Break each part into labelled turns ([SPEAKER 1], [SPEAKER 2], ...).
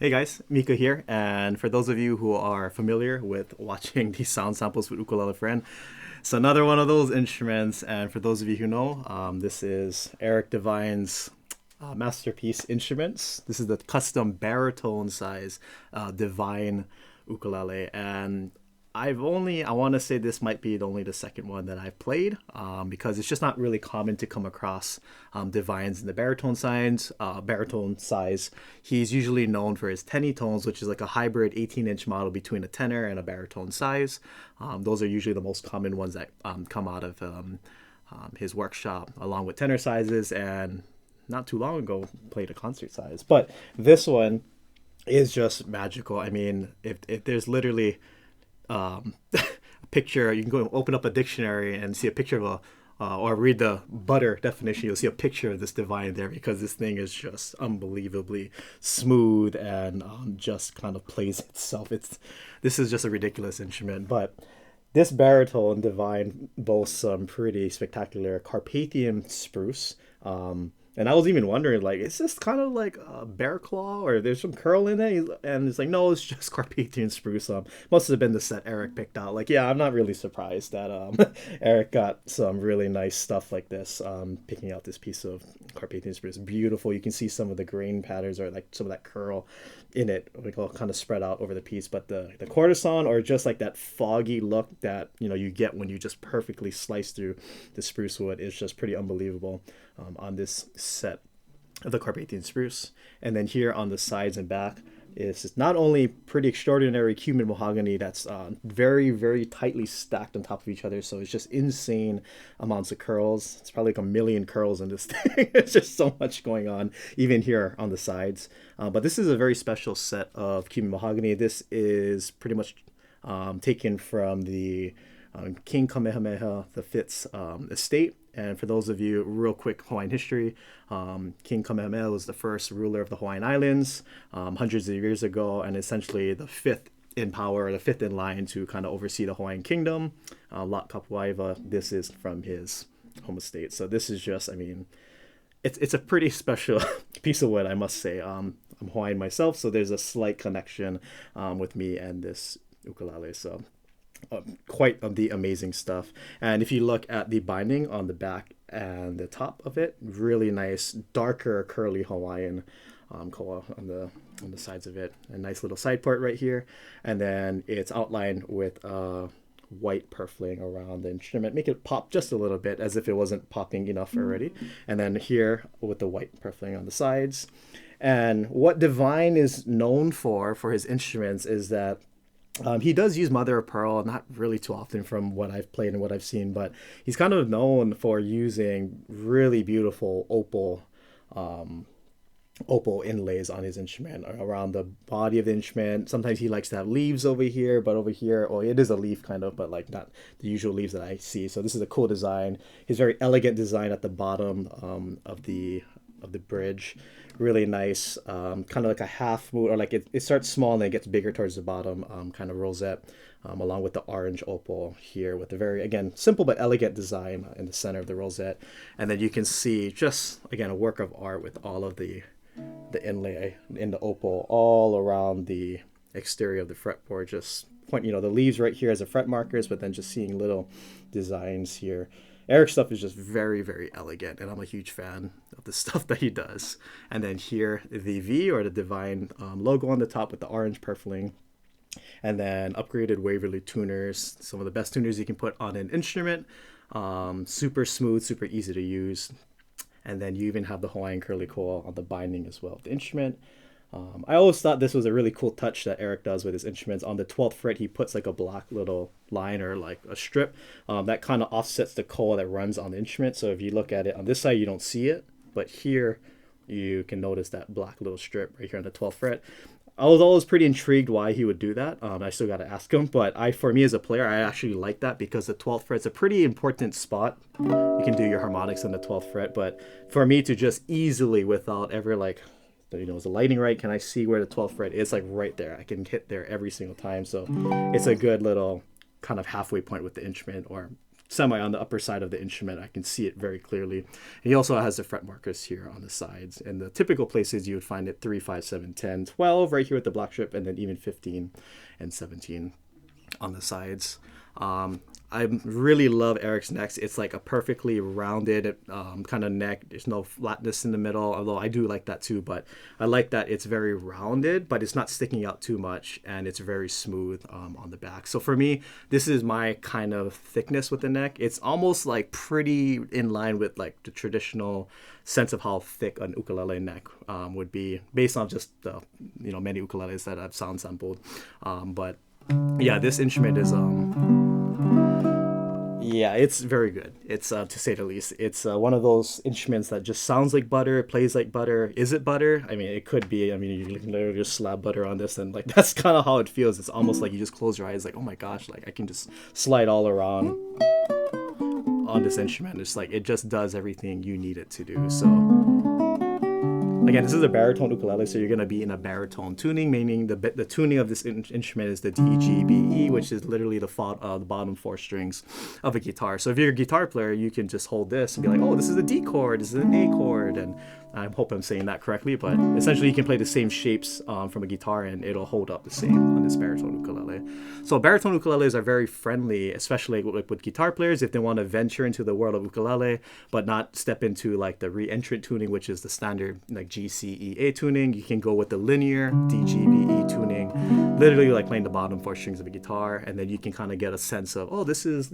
[SPEAKER 1] Hey guys, Mika here, and for those of you who are familiar with watching these sound samples with Ukulele Friend, it's another one of those instruments. And for those of you who know, this is Eric Devine's masterpiece instruments. This is the custom baritone size Divine ukulele, and I want to say this might be only the second one that I've played because it's just not really common to come across divines in the baritone size. He's usually known for his tenny tones, which is like a hybrid 18-inch model between a tenor and a baritone size. Those are usually the most common ones that come out of his workshop, along with tenor sizes, and not too long ago played a concert size. But this one is just magical. I mean, if there's literally a picture, you can go open up a dictionary and see a picture of a or read the butter definition, you'll see a picture of this divine there because this thing is just unbelievably smooth and just kind of plays itself. This is just a ridiculous instrument, but this baritone divine boasts some pretty spectacular Carpathian spruce. And I was even wondering, like, is this kind of like a bear claw or there's some curl in it? And it's like, no, it's just Carpathian spruce. Must have been the set Eric picked out. Like, yeah, I'm not really surprised that Eric got some really nice stuff like this. Picking out this piece of Carpathian spruce, beautiful. You can see some of the grain patterns or like some of that curl in it, like all kind of spread out over the piece. But the courtesan, or just like that foggy look that you get when you just perfectly slice through the spruce wood, is just pretty unbelievable on this set of the Carpathian spruce. And then here on the sides and back is not only pretty extraordinary cumin mahogany that's very, very tightly stacked on top of each other. So it's just insane amounts of curls. It's probably like a million curls in this thing. It's just so much going on, even here on the sides. But this is a very special set of cumin mahogany. This is pretty much taken from the King Kamehameha V's estate. And for those of you, real quick Hawaiian history, King Kamehameha was the first ruler of the Hawaiian Islands hundreds of years ago, and essentially the fifth in power, or the fifth in line to kind of oversee the Hawaiian kingdom. Lot Kapuaiva, this is from his home estate. So this is just, I mean, it's a pretty special piece of wood, I must say. I'm Hawaiian myself, so there's a slight connection with me and this ukulele. So quite the amazing stuff. And if you look at the binding on the back and the top of it, really nice darker curly Hawaiian koa on the sides of it. A nice little side part right here, and then it's outlined with white purfling around the instrument, make it pop just a little bit as if it wasn't popping enough already. And then here with the white purfling on the sides. And what Divine is known for his instruments is that he does use mother of pearl, not really too often from what I've played and what I've seen, but he's kind of known for using really beautiful opal inlays on his instrument around the body of the instrument. Sometimes he likes to have leaves over here, but over here, oh, it is a leaf kind of, but like not the usual leaves that I see. So this is a cool design. His very elegant design at the bottom of the bridge, really nice, kind of like a half moon, or like it starts small and then it gets bigger towards the bottom, kind of rosette, along with the orange opal here with a very, again, simple but elegant design in the center of the rosette. And then you can see just, again, a work of art with all of the inlay in the opal all around the exterior of the fretboard. Just point, the leaves right here as the fret markers, but then just seeing little designs here. Eric's stuff is just very, very elegant, and I'm a huge fan of the stuff that he does. And then here, the V, or the Divine logo on the top with the orange purfling, and then upgraded Waverly tuners, some of the best tuners you can put on an instrument. Super smooth, super easy to use. And then you even have the Hawaiian curly koa on the binding as well of the instrument. I always thought this was a really cool touch that Eric does with his instruments. On the 12th fret, he puts like a black little line or like a strip that kind of offsets the koa that runs on the instrument. So if you look at it on this side, you don't see it, but here you can notice that black little strip right here on the 12th fret. I was always pretty intrigued why he would do that. I still got to ask him, but for me as a player, I actually like that because the 12th fret's a pretty important spot. You can do your harmonics on the 12th fret, but for me to just easily, without ever like, is the lighting right? Can I see where the 12th fret is? Like right there. I can hit there every single time. So it's a good little kind of halfway point with the instrument, or semi on the upper side of the instrument. I can see it very clearly. He also has the fret markers here on the sides. And the typical places you would find it 3, 5, 7, 10, 12 right here with the black strip, and then even 15 and 17 on the sides. I really love Eric's necks. It's like a perfectly rounded kind of neck. There's no flatness in the middle, although I do like that too. But I like that it's very rounded, but it's not sticking out too much, and it's very smooth on the back. So for me, this is my kind of thickness with the neck. It's almost like pretty in line with like the traditional sense of how thick an ukulele neck would be, based on just the many ukuleles that I've sound sampled. But yeah, this instrument is yeah, it's very good. It's to say the least. It's one of those instruments that just sounds like butter, plays like butter. Is it butter? I mean, it could be. I mean, you can literally just slap butter on this, and like that's kind of how it feels. It's almost like you just close your eyes, like, oh my gosh, like I can just slide all around on this instrument. It's like it just does everything you need it to do. So again, this is a baritone ukulele, so you're going to be in a baritone tuning, meaning the tuning of this instrument is the D, G, B, E, which is literally the bottom 4 strings of a guitar. So if you're a guitar player, you can just hold this and be like, oh, this is a D chord, this is an A chord, and I hope I'm saying that correctly, but essentially you can play the same shapes from a guitar and it'll hold up the same on this baritone ukulele. So baritone ukuleles are very friendly, especially with guitar players if they want to venture into the world of ukulele, but not step into like the re-entrant tuning, which is the standard like G, C, E, A tuning. You can go with the linear D, G, B, E tuning, literally like playing the bottom 4 strings of a guitar, and then you can kind of get a sense of, oh, this is,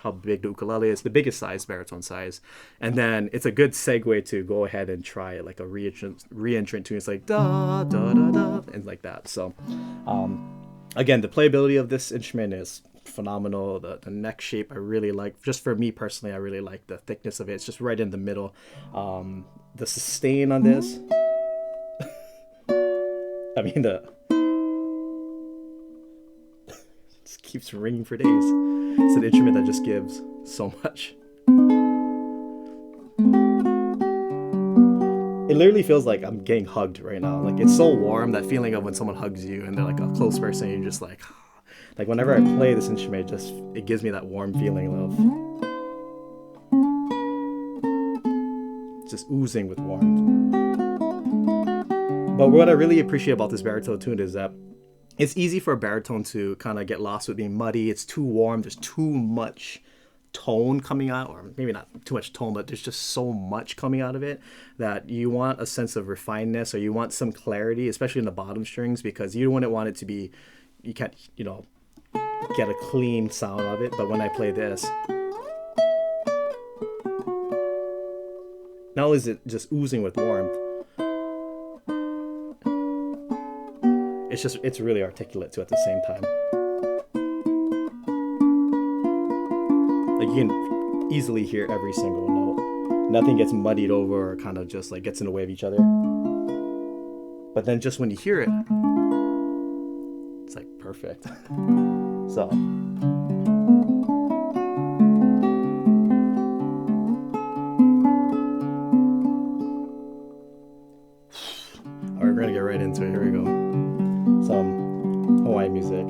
[SPEAKER 1] how big the ukulele is, the biggest size, baritone size. And then it's a good segue to go ahead and try like a re-entrant tune. It's like da da da da and like that. So again, the playability of this instrument is phenomenal. The neck shape I really like. Just for me personally, I really like the thickness of it. It's just right in the middle. The sustain on this, I mean, it just keeps ringing for days. It's an instrument that just gives so much. It literally feels like I'm getting hugged right now. Like, it's so warm, that feeling of when someone hugs you and they're like a close person, and you're just like whenever I play this instrument, it gives me that warm feeling of just oozing with warmth. But what I really appreciate about this baritone tune is that it's easy for a baritone to kind of get lost with being muddy. It's too warm. There's too much tone coming out, or maybe not too much tone, but there's just so much coming out of it that you want a sense of refinedness, or you want some clarity, especially in the bottom strings, because you wouldn't want it to be, you can't, get a clean sound of it. But when I play this, not only is it just oozing with warmth, it's really articulate too at the same time. Like, you can easily hear every single note. Nothing gets muddied over or kind of just like gets in the way of each other. But then just when you hear it, it's like perfect. So all right, we're gonna get right into it. Here we go. Some Hawaiian music.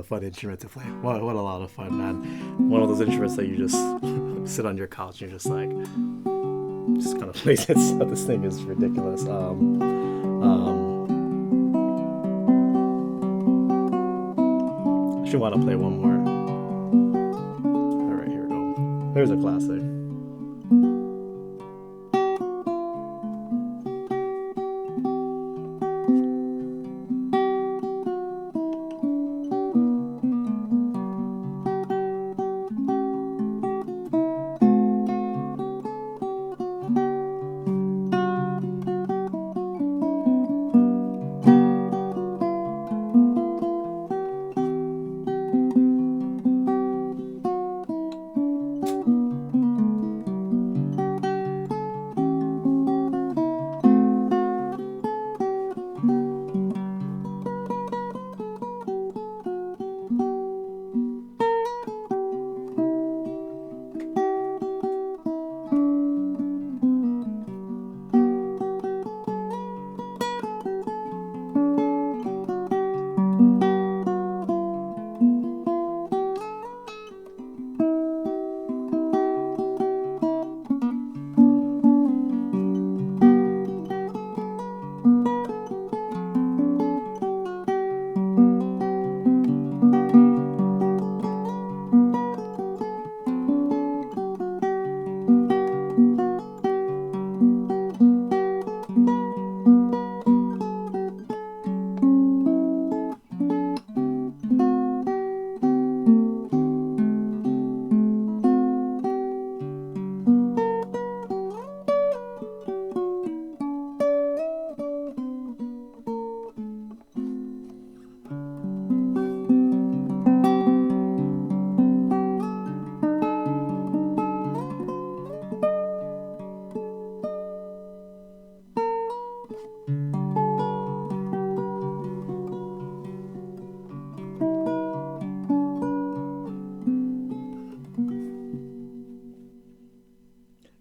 [SPEAKER 1] fun instrument to play. What a lot of fun, man. One of those instruments that you just sit on your couch and you're just like, just kind of plays itself. This thing is ridiculous. I should want to play one more. All right, here we go. Here's a classic.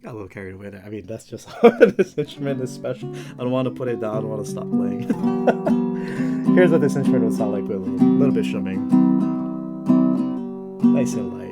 [SPEAKER 1] Got a little carried away there. I mean, that's just how this instrument is special. I don't want to put it down. I don't want to stop playing. Here's what this instrument would sound like with a little bit strumming. Nice and light.